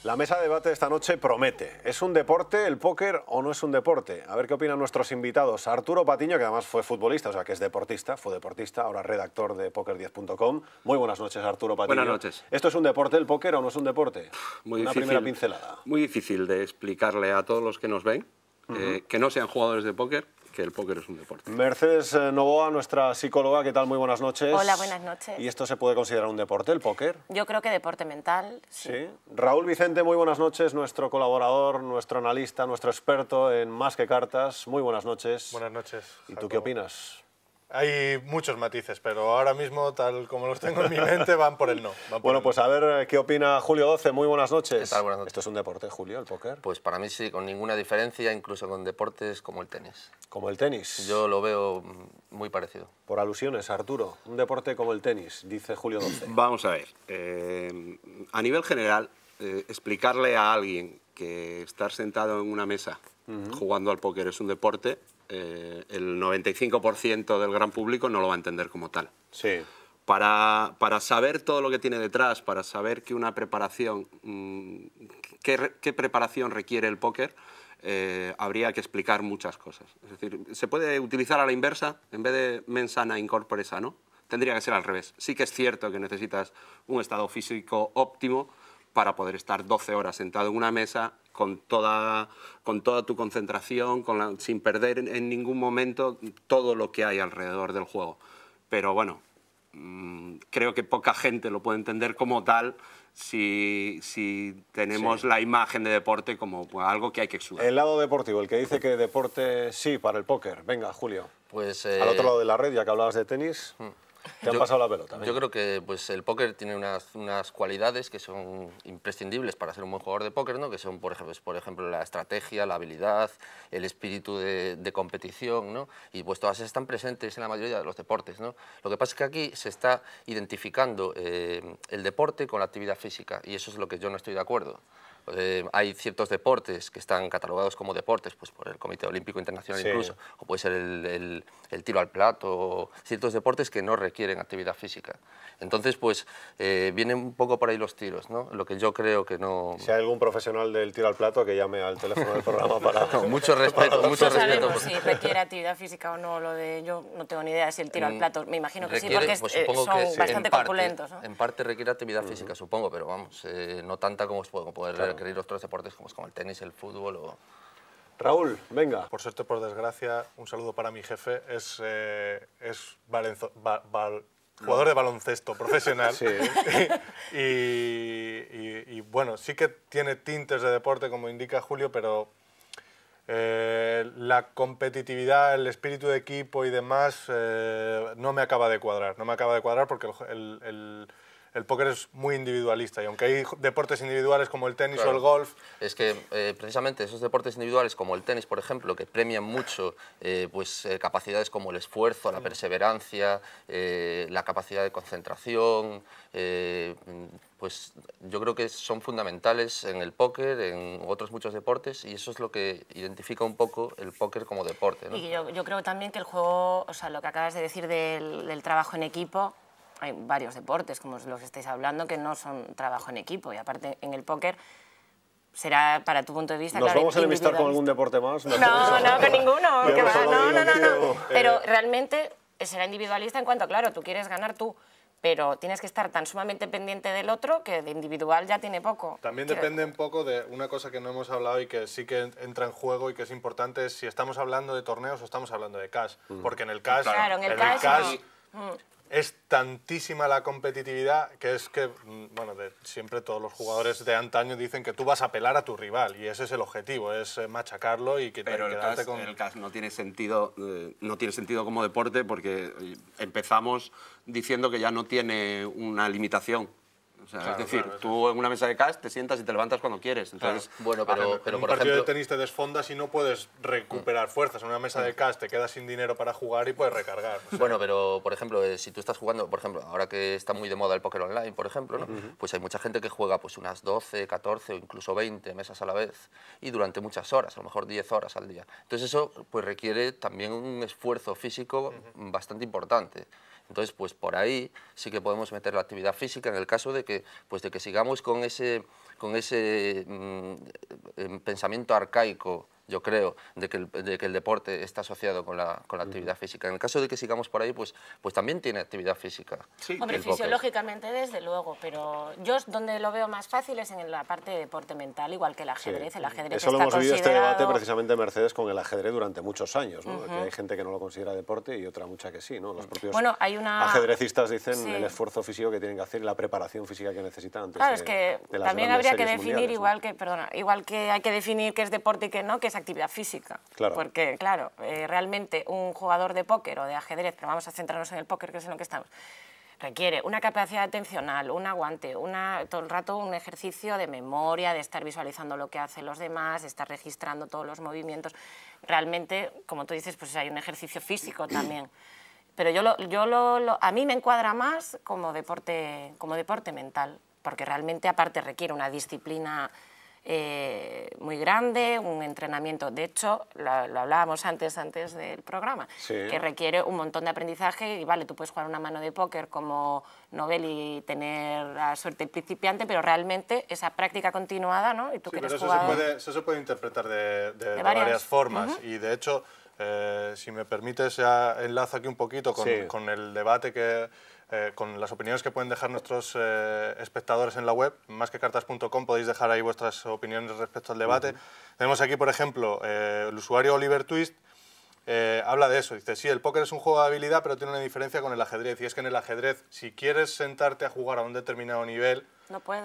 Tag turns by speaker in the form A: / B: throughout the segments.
A: La mesa de debate de esta noche promete. ¿Es un deporte el póker o no es un deporte? A ver qué opinan nuestros invitados. Arturo Patiño, que además fue futbolista, o sea que es deportista, fue deportista, ahora redactor de poker10.com. Muy buenas noches, Arturo Patiño.
B: Buenas noches.
A: ¿Esto es un deporte el póker o no es un deporte?
B: Muy
A: Una
B: difícil,
A: primera pincelada.
B: Muy difícil de explicarle a todos los que nos ven, que no sean jugadores de póker, que el póker es un deporte.
A: Mercedes Novoa, nuestra psicóloga, ¿qué tal? Muy buenas noches.
C: Hola, buenas noches.
A: ¿Y esto se puede considerar un deporte, el póker?
C: Yo creo que deporte mental, sí.
A: Sí. Raúl Vicente, muy buenas noches, nuestro colaborador, nuestro analista, nuestro experto en Más que Cartas. Muy buenas noches.
D: Buenas noches.
A: ¿Y tú qué opinas?
D: Hay muchos matices, pero ahora mismo, tal como los tengo en mi mente, van por el no.
A: Bueno, pues a ver qué opina Julio 12. Muy buenas noches.
E: ¿Qué tal? Buenas noches.
A: ¿Esto es un deporte, Julio, el póker?
E: Pues para mí sí, con ninguna diferencia, incluso con deportes como el tenis.
A: Como el tenis.
E: Yo lo veo muy parecido.
A: Por alusiones, Arturo. Un deporte como el tenis, dice Julio 12.
B: Vamos a ver. A nivel general, explicarle a alguien que estar sentado en una mesa jugando al póker es un deporte, el 95% del gran público no lo va a entender como tal.
A: Sí.
B: Para saber todo lo que tiene detrás, para saber que una preparación, qué preparación requiere el póker, habría que explicar muchas cosas. Es decir, se puede utilizar a la inversa, en vez de mens sana in corpore sano, tendría que ser al revés. Sí que es cierto que necesitas un estado físico óptimo para poder estar 12 horas sentado en una mesa con toda tu concentración, sin perder en ningún momento todo lo que hay alrededor del juego. Pero bueno, creo que poca gente lo puede entender como tal si tenemos la imagen de deporte como algo que hay que exudar.
A: El lado deportivo, el que dice que deporte sí para el póker. Venga, Julio.
E: Pues,
A: al otro lado de la red, ya que hablabas de tenis, te han pasado la pelota.
E: Yo creo que pues, el póker tiene unas cualidades que son imprescindibles para ser un buen jugador de póker, ¿no? Que son, por ejemplo, la estrategia, la habilidad, el espíritu de competición, ¿no? Y pues todas esas están presentes en la mayoría de los deportes, ¿no? Lo que pasa es que aquí se está identificando el deporte con la actividad física, y eso es lo que yo no estoy de acuerdo. Hay ciertos deportes que están catalogados como deportes pues, por el Comité Olímpico Internacional incluso, o puede ser el tiro al plato, o ciertos deportes que no requieren actividad física. Entonces, pues, vienen un poco por ahí los tiros, ¿no? Lo que yo creo que no...
A: Si hay algún profesional del tiro al plato, que llame al teléfono del programa para...
E: No, mucho respeto, mucho
C: No
E: respeto.
C: sabemos si requiere actividad física o no, lo de... Yo no tengo ni idea de si el tiro al plato, me imagino que
E: requiere,
C: sí, porque
E: pues, supongo
C: son
E: que sí,
C: bastante corpulentos, ¿no?
E: En parte requiere actividad física, supongo, pero vamos, no tanta como poder requerir otros deportes como el tenis, el fútbol o...
A: Raúl, venga.
D: Por suerte, por desgracia, un saludo para mi jefe. Es jugador de baloncesto profesional.
A: Sí.
D: y bueno, sí que tiene tintes de deporte, como indica Julio, pero la competitividad, el espíritu de equipo y demás no me acaba de cuadrar. No me acaba de cuadrar porque el póker es muy individualista, y aunque hay deportes individuales como el tenis o el golf...
E: Es que precisamente esos deportes individuales como el tenis, por ejemplo, que premian mucho capacidades como el esfuerzo, la perseverancia, la capacidad de concentración, pues yo creo que son fundamentales en el póker, en otros muchos deportes, y eso es lo que identifica un poco el póker como deporte, ¿no?
C: Y yo creo también que el juego, o sea, lo que acabas de decir del trabajo en equipo, hay varios deportes, como los que estáis hablando, que no son trabajo en equipo, y aparte en el póker será, para tu punto de vista,
A: ¿Nos
C: claro,
A: vamos a enemistar con algún deporte más?
C: No, con ninguno.
A: Ya
C: Que
A: hemos
C: va,
A: hablado
C: no.
A: contigo.
C: Pero realmente será individualista en cuanto, claro, tú quieres ganar tú, pero tienes que estar tan sumamente pendiente del otro que de individual ya tiene poco.
D: También depende un poco de una cosa que no hemos hablado y que sí que entra en juego y que es importante, es si estamos hablando de torneos o estamos hablando de cash. Porque en el cash,
C: Claro, en el cash
D: es tantísima la competitividad que es que, bueno, siempre todos los jugadores de antaño dicen que tú vas a pelar a tu rival, y ese es el objetivo, es machacarlo y
B: Pero el cash no tiene sentido, como deporte, porque empezamos diciendo que ya no tiene una limitación. O sea,
D: Claro,
B: es decir,
D: claro,
B: tú en una mesa de cash te sientas y te levantas cuando quieres. Entonces,
E: Bueno,
D: en
E: pero
D: un
E: por
D: partido
E: ejemplo...
D: de tenis te desfondas y no puedes recuperar fuerzas. En una mesa de cash te quedas sin dinero para jugar y puedes recargar. O sea,
E: Bueno, pero por ejemplo, si tú estás jugando, por ejemplo, ahora que está muy de moda el póker online, por ejemplo, ¿no? Pues hay mucha gente que juega pues unas 12, 14 o incluso 20 mesas a la vez y durante muchas horas, a lo mejor 10 horas al día. Entonces eso pues requiere también un esfuerzo físico bastante importante. Entonces, pues por ahí sí que podemos meter la actividad física en el caso de que, pues, de que sigamos con ese pensamiento arcaico, yo creo, de que el deporte está asociado con la actividad física. En el caso de que sigamos por ahí, pues también tiene actividad física.
B: Sí.
C: Hombre, fisiológicamente desde luego, pero yo donde lo veo más fácil es en la parte de deporte mental, igual que el ajedrez. El ajedrez
A: Eso lo
C: está
A: hemos vivido este
C: considerado...
A: debate precisamente, Mercedes, con el ajedrez durante muchos años, ¿no? Que hay gente que no lo considera deporte y otra mucha que sí, ¿no? Los propios ajedrecistas dicen el esfuerzo físico que tienen que hacer y la preparación física que necesitan antes
C: Claro, es que
A: de las
C: también habría que
A: series
C: definir,
A: mundiales,
C: igual que hay que definir qué es deporte y qué no, qué es actividad física.
A: Claro.
C: Porque, claro, realmente un jugador de póker o de ajedrez, pero vamos a centrarnos en el póker, que es en lo que estamos, requiere una capacidad atencional, un aguante, todo el rato un ejercicio de memoria, de estar visualizando lo que hacen los demás, de estar registrando todos los movimientos. Realmente, como tú dices, pues hay un ejercicio físico también. Pero a mí me encuadra más como deporte mental, porque realmente aparte requiere una disciplina muy grande, un entrenamiento, de hecho, lo hablábamos antes del programa, que requiere un montón de aprendizaje y vale, tú puedes jugar una mano de póker como novel y tener la suerte principiante, pero realmente esa práctica continuada, ¿no? Y tú que eres jugador...
D: Eso se puede interpretar de varias formas y de hecho, si me permites, ya enlazo aquí un poquito con el debate con las opiniones que pueden dejar nuestros espectadores en la web, másquecartas.com, podéis dejar ahí vuestras opiniones respecto al debate. Tenemos aquí, por ejemplo, el usuario Oliver Twist, habla de eso, dice, sí, el póker es un juego de habilidad, pero tiene una diferencia con el ajedrez, y es que en el ajedrez, si quieres sentarte a jugar a un determinado nivel,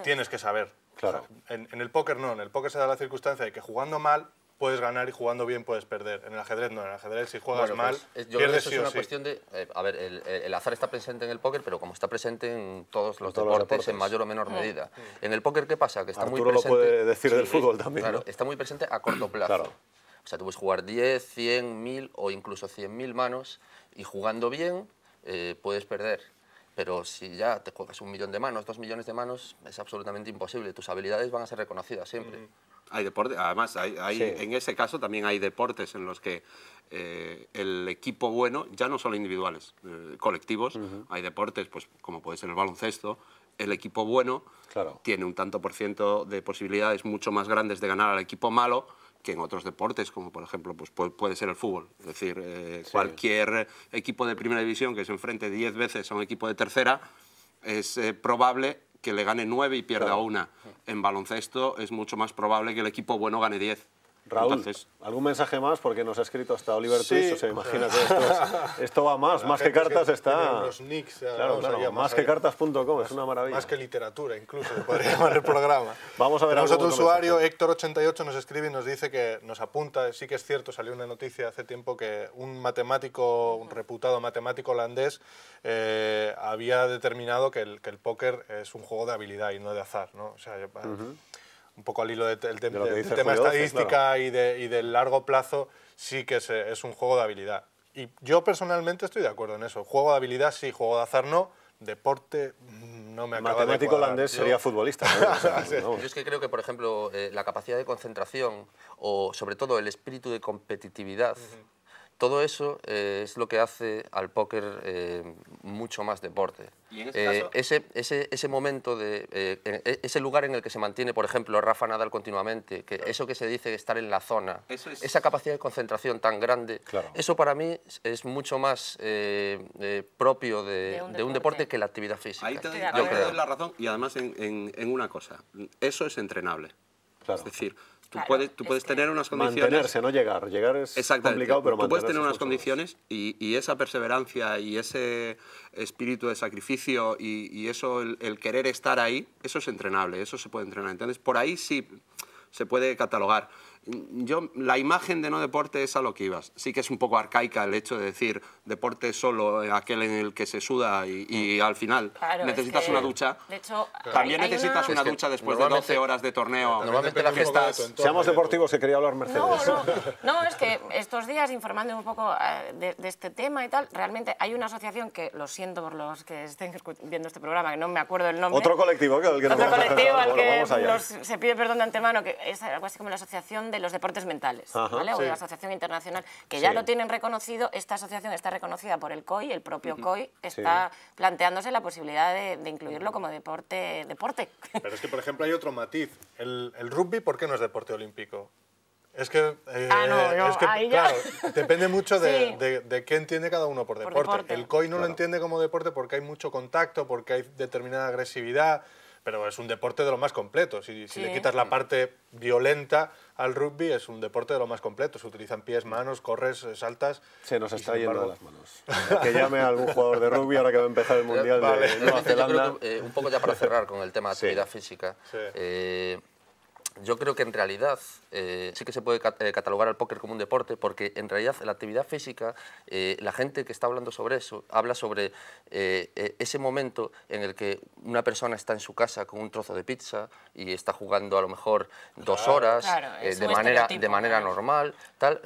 D: tienes que saber.
A: Claro.
D: O sea, en el póker no, en el póker se da la circunstancia de que jugando mal puedes ganar y jugando bien puedes perder. En el ajedrez no, en el ajedrez si juegas mal,
E: yo creo que eso es una cuestión de... a ver, el azar está presente en el póker, pero como está presente en todos los deportes en mayor o menor medida. En el póker, ¿qué pasa? Que está
A: Arturo
E: muy presente...
A: lo puede decir del fútbol también.
E: Claro,
A: ¿no?
E: está muy presente a corto plazo.
A: Claro.
E: O sea, tú puedes jugar 10, 100, 1000 o incluso 100.000 manos y jugando bien puedes perder. Pero si ya te juegas 1 millón de manos, 2 millones de manos, es absolutamente imposible. Tus habilidades van a ser reconocidas siempre.
B: Hay deportes, además, en ese caso también hay deportes en los que el equipo bueno, ya no solo individuales, colectivos, hay deportes, pues como puede ser el baloncesto, el equipo bueno tiene un tanto por ciento de posibilidades mucho más grandes de ganar al equipo malo que en otros deportes, como por ejemplo pues puede ser el fútbol. Es decir, cualquier equipo de primera división que se enfrente 10 veces a un equipo de tercera, es probable que le gane 9 y pierda 1. En baloncesto es mucho más probable que el equipo bueno gane 10.
A: Raúl,
B: Entonces,
A: ¿algún mensaje más? Porque nos ha escrito hasta Oliver Twist, o sea, imagina que esto va más que cartas está...
D: Los nicks,
A: claro, másquecartas.com, es una maravilla.
D: Más que literatura, incluso, se podría llamar el programa.
A: Vamos a ver.
D: Tenemos otro usuario, Héctor88, nos escribe y nos dice que nos apunta, sí que es cierto, salió una noticia hace tiempo que un reputado matemático holandés había determinado que el póker es un juego de habilidad y no de azar, ¿no? O sea, un poco al hilo del tema estadística, claro, y del largo plazo, sí que es un juego de habilidad. Y yo personalmente estoy de acuerdo en eso. Juego de habilidad sí, juego de azar no. Deporte no me acaba de cuadrar.
A: Matemático holandés sería futbolista, ¿no? O sea,
E: yo es que creo que, por ejemplo, la capacidad de concentración o sobre todo el espíritu de competitividad, todo eso es lo que hace al póker mucho más deporte.
B: ¿Y en ese caso?
E: Ese momento, ese lugar en el que se mantiene, por ejemplo, Rafa Nadal continuamente, que eso que se dice de estar en la zona, esa capacidad de concentración tan grande, eso para mí es mucho más propio de un deporte que la actividad física.
B: Ahí te doy la razón, y además en una cosa, eso es entrenable.
A: Claro.
B: Es decir, tú puedes tener unas condiciones...
A: Mantenerse, no llegar. Llegar es complicado, pero
B: tú puedes tener unas condiciones y esa perseverancia y ese espíritu de sacrificio y eso, el querer estar ahí, eso es entrenable, eso se puede entrenar. Entonces, por ahí sí se puede catalogar. La imagen de no deporte es a lo que ibas. Sí que es un poco arcaica el hecho de decir deporte solo aquel en el que se suda y al final necesitas una ducha.
C: De hecho,
B: también necesitas una ducha después de 12 horas de torneo.
E: Normalmente la
B: estás...
A: Seamos deportivos, que quería hablar Mercedes.
C: No, es que estos días, informando un poco de este tema y tal, realmente hay una asociación que, lo siento por los que estén viendo este programa, que no me acuerdo el nombre.
A: Otro colectivo que
C: al que se pide perdón de antemano, que es algo así como la Asociación de los deportes mentales,
A: Ajá,
C: ¿vale? O
A: sí.
C: de la Asociación Internacional, que ya
A: Sí.
C: lo tienen reconocido. Esta asociación está reconocida por el COI, el propio COI está planteándose la posibilidad de incluirlo como deporte.
D: Pero es que, por ejemplo, hay otro matiz. El rugby, ¿por qué no es deporte olímpico? Es que,
C: ahí ya.
D: claro, depende mucho
C: Sí.
D: de qué entiende cada uno por deporte.
C: deporte.
D: El COI no lo entiende como deporte porque hay mucho contacto, porque hay determinada agresividad, pero es un deporte de lo más completo. Si
C: Sí.
D: le quitas la parte violenta al rugby, es un deporte de lo más completo. Se utilizan pies, manos, corres, saltas.
A: Se nos
D: y,
A: está
D: sin
A: yendo de
D: embargo,
A: las manos. Que llame a algún jugador de rugby ahora que va a empezar el Mundial
D: Vale.
A: de Nueva
E: Realmente yo creo
A: Zelanda.
E: que, un poco ya para cerrar con el tema de
A: Sí.
E: actividad física,
D: Sí.
E: yo creo que en realidad sí que se puede catalogar al póker como un deporte, porque en realidad la actividad física, la gente que está hablando sobre eso, habla sobre ese momento en el que una persona está en su casa con un trozo de pizza y está jugando a lo mejor 2 horas
C: Claro, es
E: de
C: un
E: manera
C: estereotipo, claro.
E: normal, tal,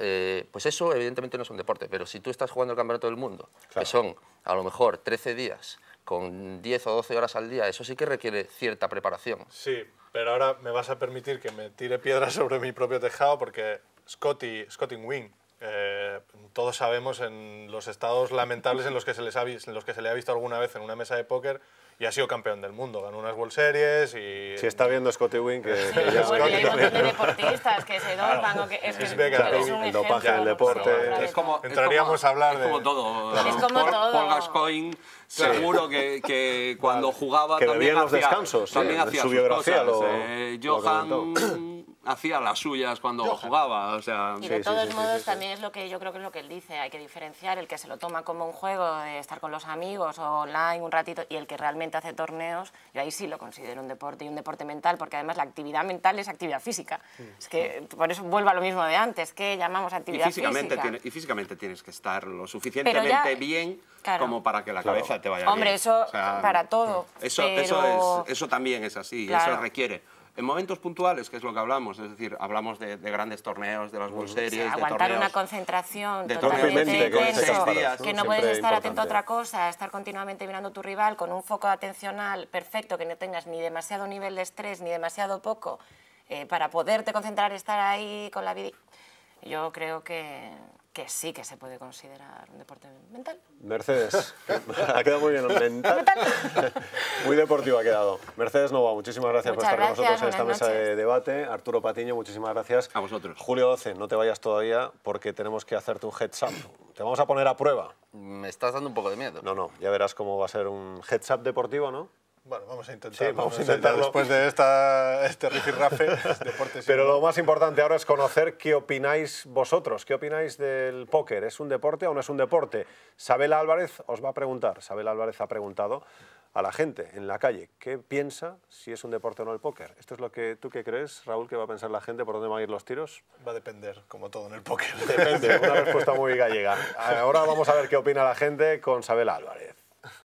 E: pues eso evidentemente no es un deporte, pero si tú estás jugando el Campeonato del Mundo,
A: Claro.
E: que son a lo mejor 13 días, con 10 o 12 horas al día, eso sí que requiere cierta preparación.
D: Sí, pero ahora me vas a permitir que me tire piedras sobre mi propio tejado porque Scotty Wing, todos sabemos en los estados lamentables en los que se le ha visto alguna vez en una mesa de póker y ha sido campeón del mundo, ganó unas World Series y...
A: Si está viendo Scotty Wing, que
C: Sí,
A: ya
C: bueno, y hay un montón de
A: también.
C: deportistas que se dopan o que es
D: Es verdad,
C: es
D: sí,
C: un
A: el dopaje
C: ejemplo,
A: en el deporte.
C: sí, claro.
B: Es como,
D: Entraríamos a hablar
B: es como
D: de-
B: todo.
C: Es como todo.
B: Paul Gascoigne, seguro que cuando jugaba
A: Que
B: también
A: bebía en los
B: hacía,
A: descansos,
B: también
A: en
B: hacía
A: su
B: sus
A: biografía
B: cosas.
A: lo
B: Johan hacía las suyas cuando jugaba. O sea,
C: Y de todos modos también es lo que yo creo que es lo que él dice, hay que diferenciar el que se lo toma como un juego de estar con los amigos o online un ratito y el que realmente hace torneos, yo ahí sí lo considero un deporte y un deporte mental, porque además la actividad mental es actividad física. Es que por eso vuelvo a lo mismo de antes, que llamamos
B: y
C: actividad
B: físicamente,
C: física.
B: físicamente tienes que estar lo suficientemente bien
C: claro.
B: como para que la cabeza te vaya bien.
C: Hombre, eso
B: O sea,
C: para todo.
B: eso también es así,
C: Claro.
B: eso requiere. En momentos puntuales, que es lo que hablamos, es decir, hablamos de grandes torneos, de las World Series, de
C: aguantar
B: torneos,
C: una concentración
B: de
C: totalmente
A: torneos con 6
C: intenso,
A: días, ¿no?
C: que no
A: Siempre
C: puedes estar atento a
A: importante.
C: otra cosa, estar continuamente mirando a tu rival con un foco atencional perfecto, que no tengas ni demasiado nivel de estrés ni demasiado poco, para poderte concentrar, estar ahí con la vida. Yo creo que sí que se puede considerar un deporte mental.
A: Mercedes, ha quedado muy bien, mental. Muy deportivo ha quedado. Mercedes Novoa, muchísimas gracias por
C: Muchas
A: estar con nosotros en
C: gracias,
A: esta
C: buenas
A: mesa de
C: noches.
A: debate. Arturo Patiño, muchísimas gracias.
B: A vosotros.
A: Julio 12, no te vayas todavía porque tenemos que hacerte un heads up. Te vamos a poner a prueba.
E: Me estás dando un poco de miedo.
A: No, ya verás cómo va a ser un heads up deportivo, ¿no?
D: Bueno, vamos a intentarlo.
A: Sí, vamos a intentarlo.
D: Después de este rifirrafe, deporte
A: Pero lo más importante ahora es conocer qué opináis vosotros. ¿Qué opináis del póker? ¿Es un deporte o no es un deporte? Sabela Álvarez os va a preguntar. Sabela Álvarez ha preguntado a la gente en la calle qué piensa si es un deporte o no el póker. ¿Esto es lo que tú qué crees, Raúl, que va a pensar la gente? ¿Por dónde van a ir los tiros?
D: va a depender, como todo en el póker.
A: Depende, una respuesta muy gallega. Ahora vamos a ver qué opina la gente con Sabela Álvarez.